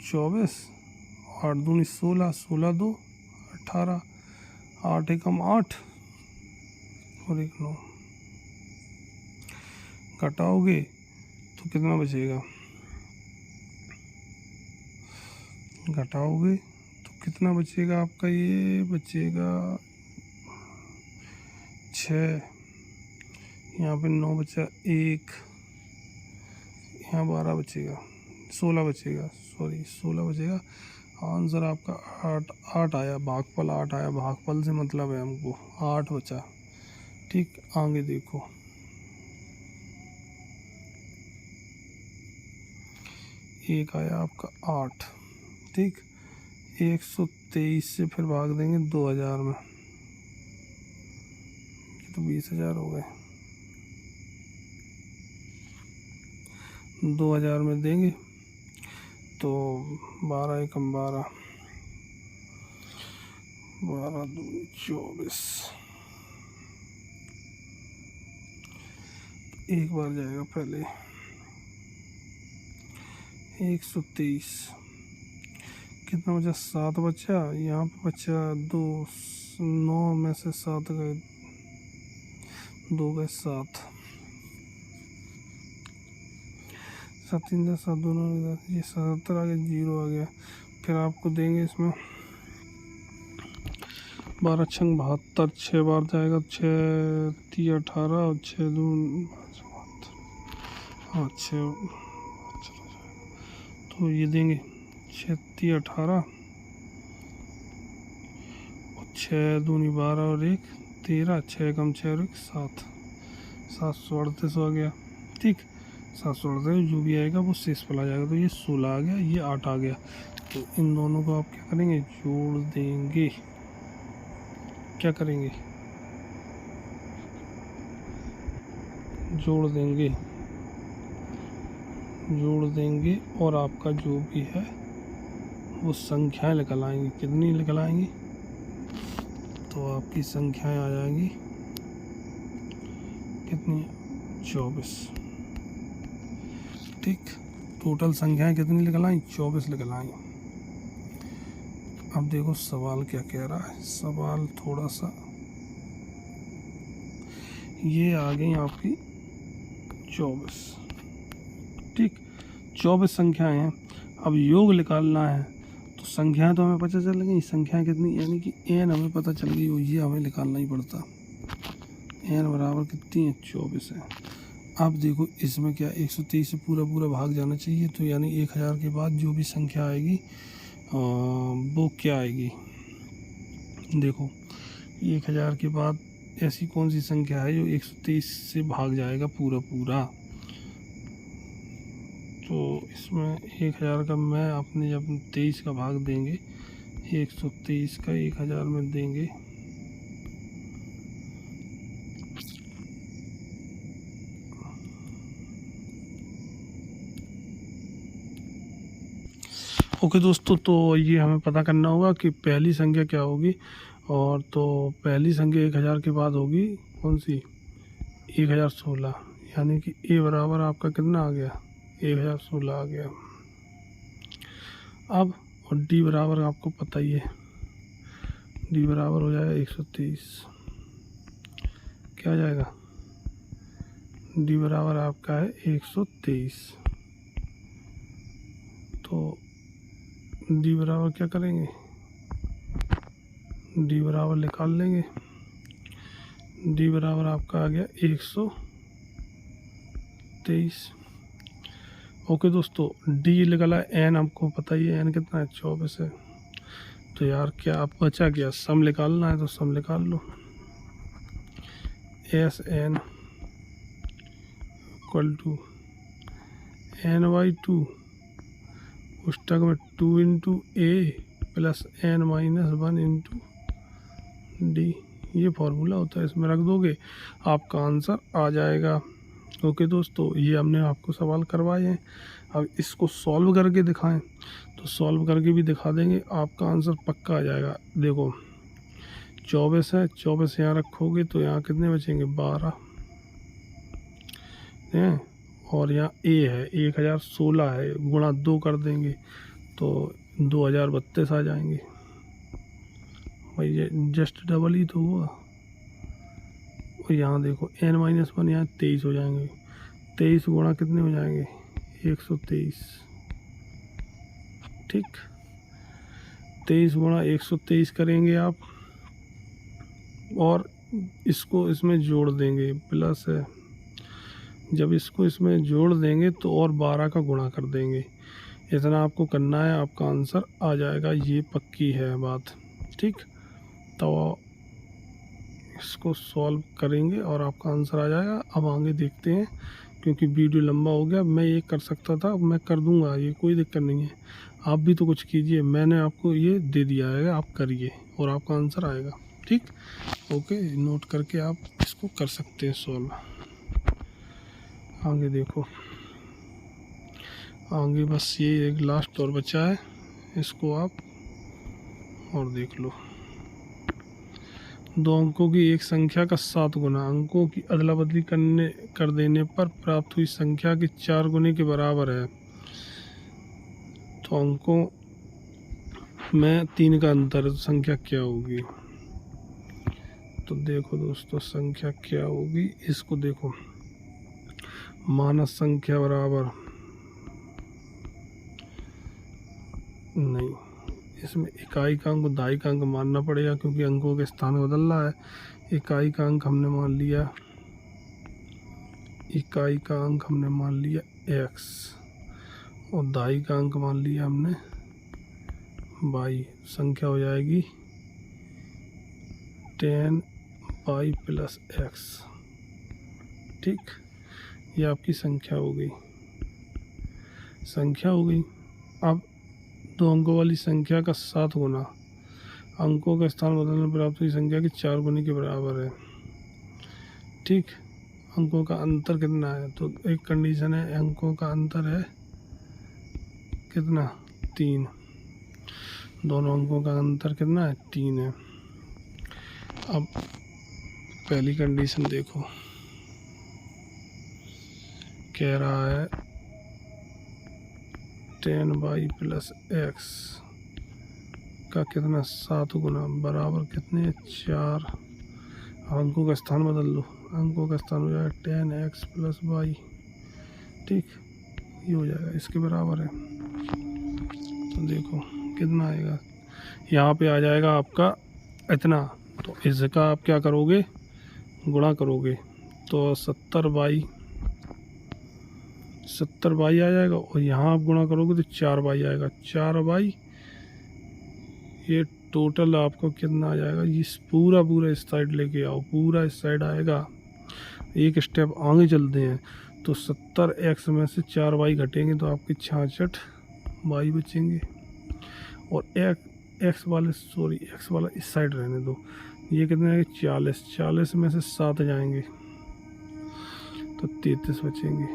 24, 8 दूनी 16, 16 2 18, 8 एकम 8 और 1 9, घटाओगे तो कितना बचेगा, घटाओगे तो कितना बचेगा आपका, ये बचेगा 6, यहाँ पे 9 बचा, 1 यहाँ 12 बचेगा, 16 बचेगा, सॉरी 16 बचेगा। आंसर आपका 8 आया, भागफल 8 आया, भागफल से मतलब है हमको 8 बचा, ठीक। आगे देखो, एक आया आपका 8, ठीक। 123 से फिर भाग देंगे 2000 में, तो 20,000 हो गए, 2000 में देंगे तो 12 एकम 12, 12 दूनी 24, एक बार जाएगा पहले 123, कितना बचा, 7 बचा, यहाँ पे बचा 2, 9 में से 7 गए, 2 गए 7, 7 3 10, 7 दोनों, ये 77 आ गया, 0 आ गया। फिर आपको देंगे इसमें 12 छंग 72, 6 बार जाएगा, 6 3 18 और 6 2 हाँ 6, तो ये देंगे 6 3 18 और 6 दूनी 12 और 1 13, 6 कम 6 और 1 7, 738 आ गया, ठीक। 738 जो भी आएगा वो शेष फल आ जाएगा, तो ये 16 आ गया, ये 8 आ गया। तो इन दोनों को आप क्या करेंगे, जोड़ देंगे, क्या करेंगे, जोड़ देंगे, जोड़ देंगे और आपका जो भी है वो संख्याएं निकल आएंगी। कितनी निकल आएंगी, तो आपकी संख्याएं आ जाएंगी कितनी, 24, ठीक। टोटल संख्याएं कितनी निकल आई, 24 निकल आई। अब देखो सवाल क्या कह रहा है, सवाल थोड़ा सा, ये आ गई आपकी 24, ठीक। 24 संख्याएं हैं, अब योग निकालना है तो संख्याएं तो हमें पता चल गई, संख्याएं कितनी, यानी कि एन हमें पता चल गई, ये हमें निकालना ही पड़ता। एन बराबर कितनी है, 24 है। अब देखो इसमें क्या, 123 से पूरा पूरा भाग जाना चाहिए, तो यानी 1000 के बाद जो भी संख्या आएगी वो क्या आएगी, देखो 1000 के बाद ऐसी कौन सी संख्या है जो 123 से भाग जाएगा पूरा पूरा। तो इसमें 1000 का मैं अपने जब 23 का भाग देंगे, 123 का 1000 में देंगे, ओके दोस्तों, तो ये हमें पता करना होगा कि पहली संख्या क्या होगी। और तो पहली संख्या 1000 के बाद होगी कौन सी, 1016, यानी कि ए बराबर आपका कितना आ गया, 1016 आ गया। अब और डी बराबर आपको पता ही है, डी बराबर हो जाएगा 123, क्या आ जाएगा, डी बराबर आपका है 123। तो डी बराबर क्या करेंगे, डी बराबर निकाल लेंगे, डी बराबर आपका आ गया 123। ओके दोस्तों, डी निकला। एन आपको पता ही है एन कितना है, 24 है। तो यार क्या आप बचा क्या, सम निकालना है तो सम निकाल लो। S N equal to N by 2 उस तक में 2 into A plus N minus 1 into D. ये फॉर्मूला होता है, इसमें रख दोगे आपका आंसर आ जाएगा। ओके दोस्तों, ये हमने आपको सवाल करवाए हैं। अब इसको सॉल्व करके दिखाएं तो सॉल्व करके भी दिखा देंगे, आपका आंसर पक्का आ जाएगा। देखो 24 है, 24 यहाँ रखोगे तो यहाँ कितने बचेंगे, 12 हैं। और यहाँ ए है 1016 है, गुणा 2 कर देंगे तो 2032 आ जाएंगे। भाई ये जस्ट डबल ही तो हुआ। और यहाँ देखो n माइनस 1 यहाँ 23 हो जाएंगे। 23 गुणा कितने हो जाएंगे, 123। ठीक, 23 गुणा 123 करेंगे आप, और इसको इसमें जोड़ देंगे, प्लस है। जब इसको इसमें जोड़ देंगे तो और 12 का गुणा कर देंगे। इतना आपको करना है, आपका आंसर आ जाएगा, ये पक्की है बात। ठीक, तो इसको सॉल्व करेंगे और आपका आंसर आ जाएगा। अब आगे देखते हैं, क्योंकि वीडियो लंबा हो गया। मैं ये कर सकता था, मैं कर दूंगा, ये कोई दिक्कत नहीं है। आप भी तो कुछ कीजिए, मैंने आपको ये दे दिया है, आप करिए और आपका आंसर आएगा। ठीक, ओके, नोट करके आप इसको कर सकते हैं सॉल्व। आगे देखो, आगे बस ये एक लास्ट और बचा है, इसको आप और देख लो। 2 अंकों की एक संख्या का 7 गुना अंकों की अदला बदली कर देने पर प्राप्त हुई संख्या के 4 गुने के बराबर है। तो अंकों में 3 का अंतर है, तो संख्या क्या होगी। तो देखो दोस्तों, संख्या क्या होगी, इसको देखो। मानस संख्या बराबर नहीं, इसमें इकाई का अंक दहाई का अंक मानना पड़ेगा, क्योंकि अंकों के स्थान बदल रहा है। इकाई का अंक हमने मान लिया, इकाई का अंक हमने मान लिया x, और दहाई का अंक मान लिया हमने y। संख्या हो जाएगी 10y प्लस x। ठीक, ये आपकी संख्या हो गई, संख्या हो गई। अब 2 अंकों वाली संख्या का 7 गुना अंकों का स्थान बदलने पर प्राप्त हुई संख्या के 4 गुने के बराबर है। ठीक, अंकों का अंतर कितना है, तो एक कंडीशन है, अंकों का अंतर है कितना, 3। दोनों अंकों का अंतर कितना है, 3 है। अब पहली कंडीशन देखो, कह रहा है 10y प्लस x का कितना, 7 गुना बराबर कितने, 4। अंकों का स्थान बदल लो, अंकों का स्थान हो जाएगा 10x प्लस y। ठीक, ये हो जाएगा, इसके बराबर है। तो देखो कितना आएगा, यहाँ पे आ जाएगा आपका इतना। तो इसका आप क्या करोगे, गुणा करोगे, तो 70y आ जाएगा, और यहाँ आप गुणा करोगे तो 4y आएगा, 4y। ये टोटल आपको कितना आ जाएगा, ये पूरा इस साइड लेके आओ, पूरा इस साइड आएगा। एक स्टेप आगे चलते हैं, तो 70x में से 4y घटेंगे तो आपके 66y बचेंगे। और x वाला इस साइड रहने दो, ये कितने आएंगे, 40 में से 7 जाएंगे तो 33 बचेंगे,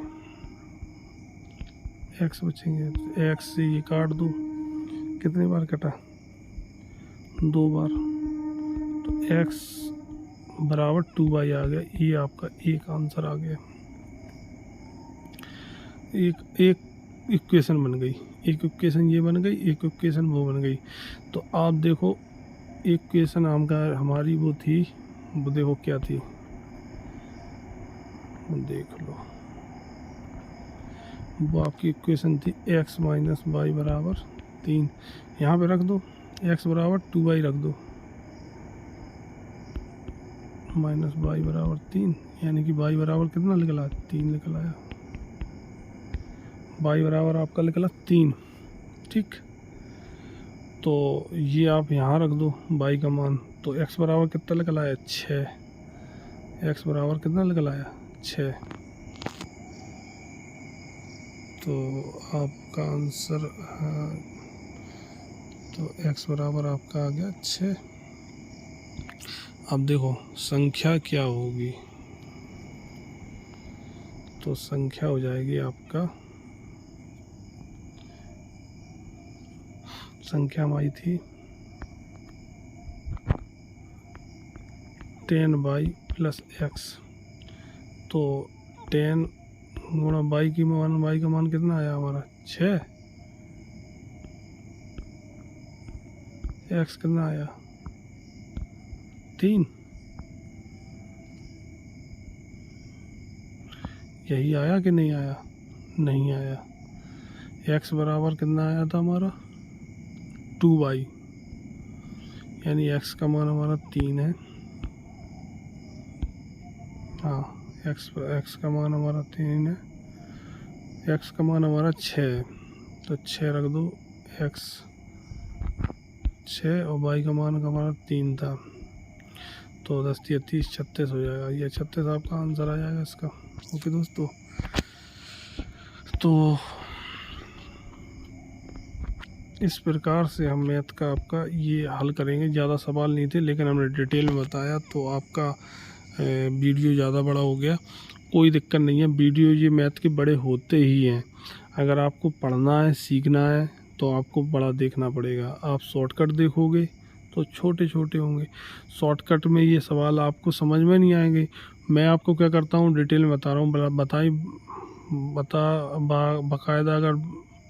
x बचेंगे। x से ये काट दो, कितनी बार कटा, 2 बार, तो x बराबर 2y आ गया। ये आपका एक आंसर आ गया, एक इक्वेशन बन गई, एक इक्वेशन ये बन गई, एक इक्वेशन वो बन गई। तो आप देखो इक्वेशन हमारी वो थी, वो देखो क्या थी, देख लो, वो आपकी इक्वेशन थी x माइनस वाई बराबर 3। यहाँ पे रख दो, x बराबर 2y रख दो, माइनस वाई बराबर 3, यानी कि वाई बराबर कितना निकला, 3 निकल आया। वाई बराबर आपका निकला 3, ठीक। तो ये आप यहाँ रख दो वाई का मान, तो एक्स बराबर कितना निकल आया, 6। एक्स बराबर कितना निकल आया, 6। तो आपका आंसर, तो x बराबर आपका आ गया 6। अब देखो संख्या क्या होगी, तो संख्या हो जाएगी आपका, संख्या हमारी थी 10y प्लस x, तो 10 गुणा y की मान, y का मान कितना आया हमारा, 6। x कितना आया, 3। यही आया कि नहीं आया, नहीं आया। x बराबर कितना आया था हमारा, 2y, यानी x का मान हमारा 3 है। हाँ, x का मान हमारा 3 है, x का मान हमारा 6 है, तो 6 रख दो, x 6 और y का मान हमारा 3 था, तो 10 या 30 36 हो जाएगा। ये 36 आपका आंसर आ जाएगा इसका। ओके दोस्तों, तो इस प्रकार से हम मैथ का आपका ये हल करेंगे। ज़्यादा सवाल नहीं थे, लेकिन हमने डिटेल में बताया, तो आपका वीडियो ज़्यादा बड़ा हो गया, कोई दिक्कत नहीं है। वीडियो ये मैथ के बड़े होते ही हैं, अगर आपको पढ़ना है, सीखना है, तो आपको बड़ा देखना पड़ेगा। आप शॉर्टकट देखोगे तो छोटे छोटे होंगे, शॉर्टकट में ये सवाल आपको समझ में नहीं आएंगे। मैं आपको क्या करता हूँ, डिटेल में बता रहा हूँ, बाकायदा अगर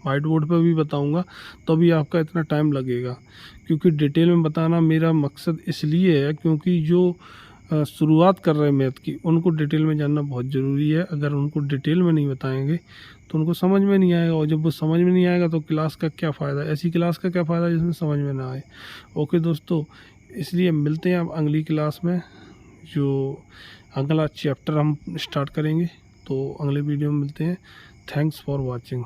वाइट बोर्ड पर भी बताऊंगा तो भी आपका इतना टाइम लगेगा, क्योंकि डिटेल में बताना मेरा मकसद इसलिए है क्योंकि जो शुरुआत कर रहे हैं मैथ की, उनको डिटेल में जानना बहुत ज़रूरी है। अगर उनको डिटेल में नहीं बताएंगे तो उनको समझ में नहीं आएगा, और जब वो समझ में नहीं आएगा तो क्लास का क्या फ़ायदा, ऐसी क्लास का क्या फ़ायदा जिसमें समझ में ना आए। ओके दोस्तों, इसलिए मिलते हैं अब अगली क्लास में, जो अगला चैप्टर हम स्टार्ट करेंगे, तो अगले वीडियो में मिलते हैं। Thanks for watching.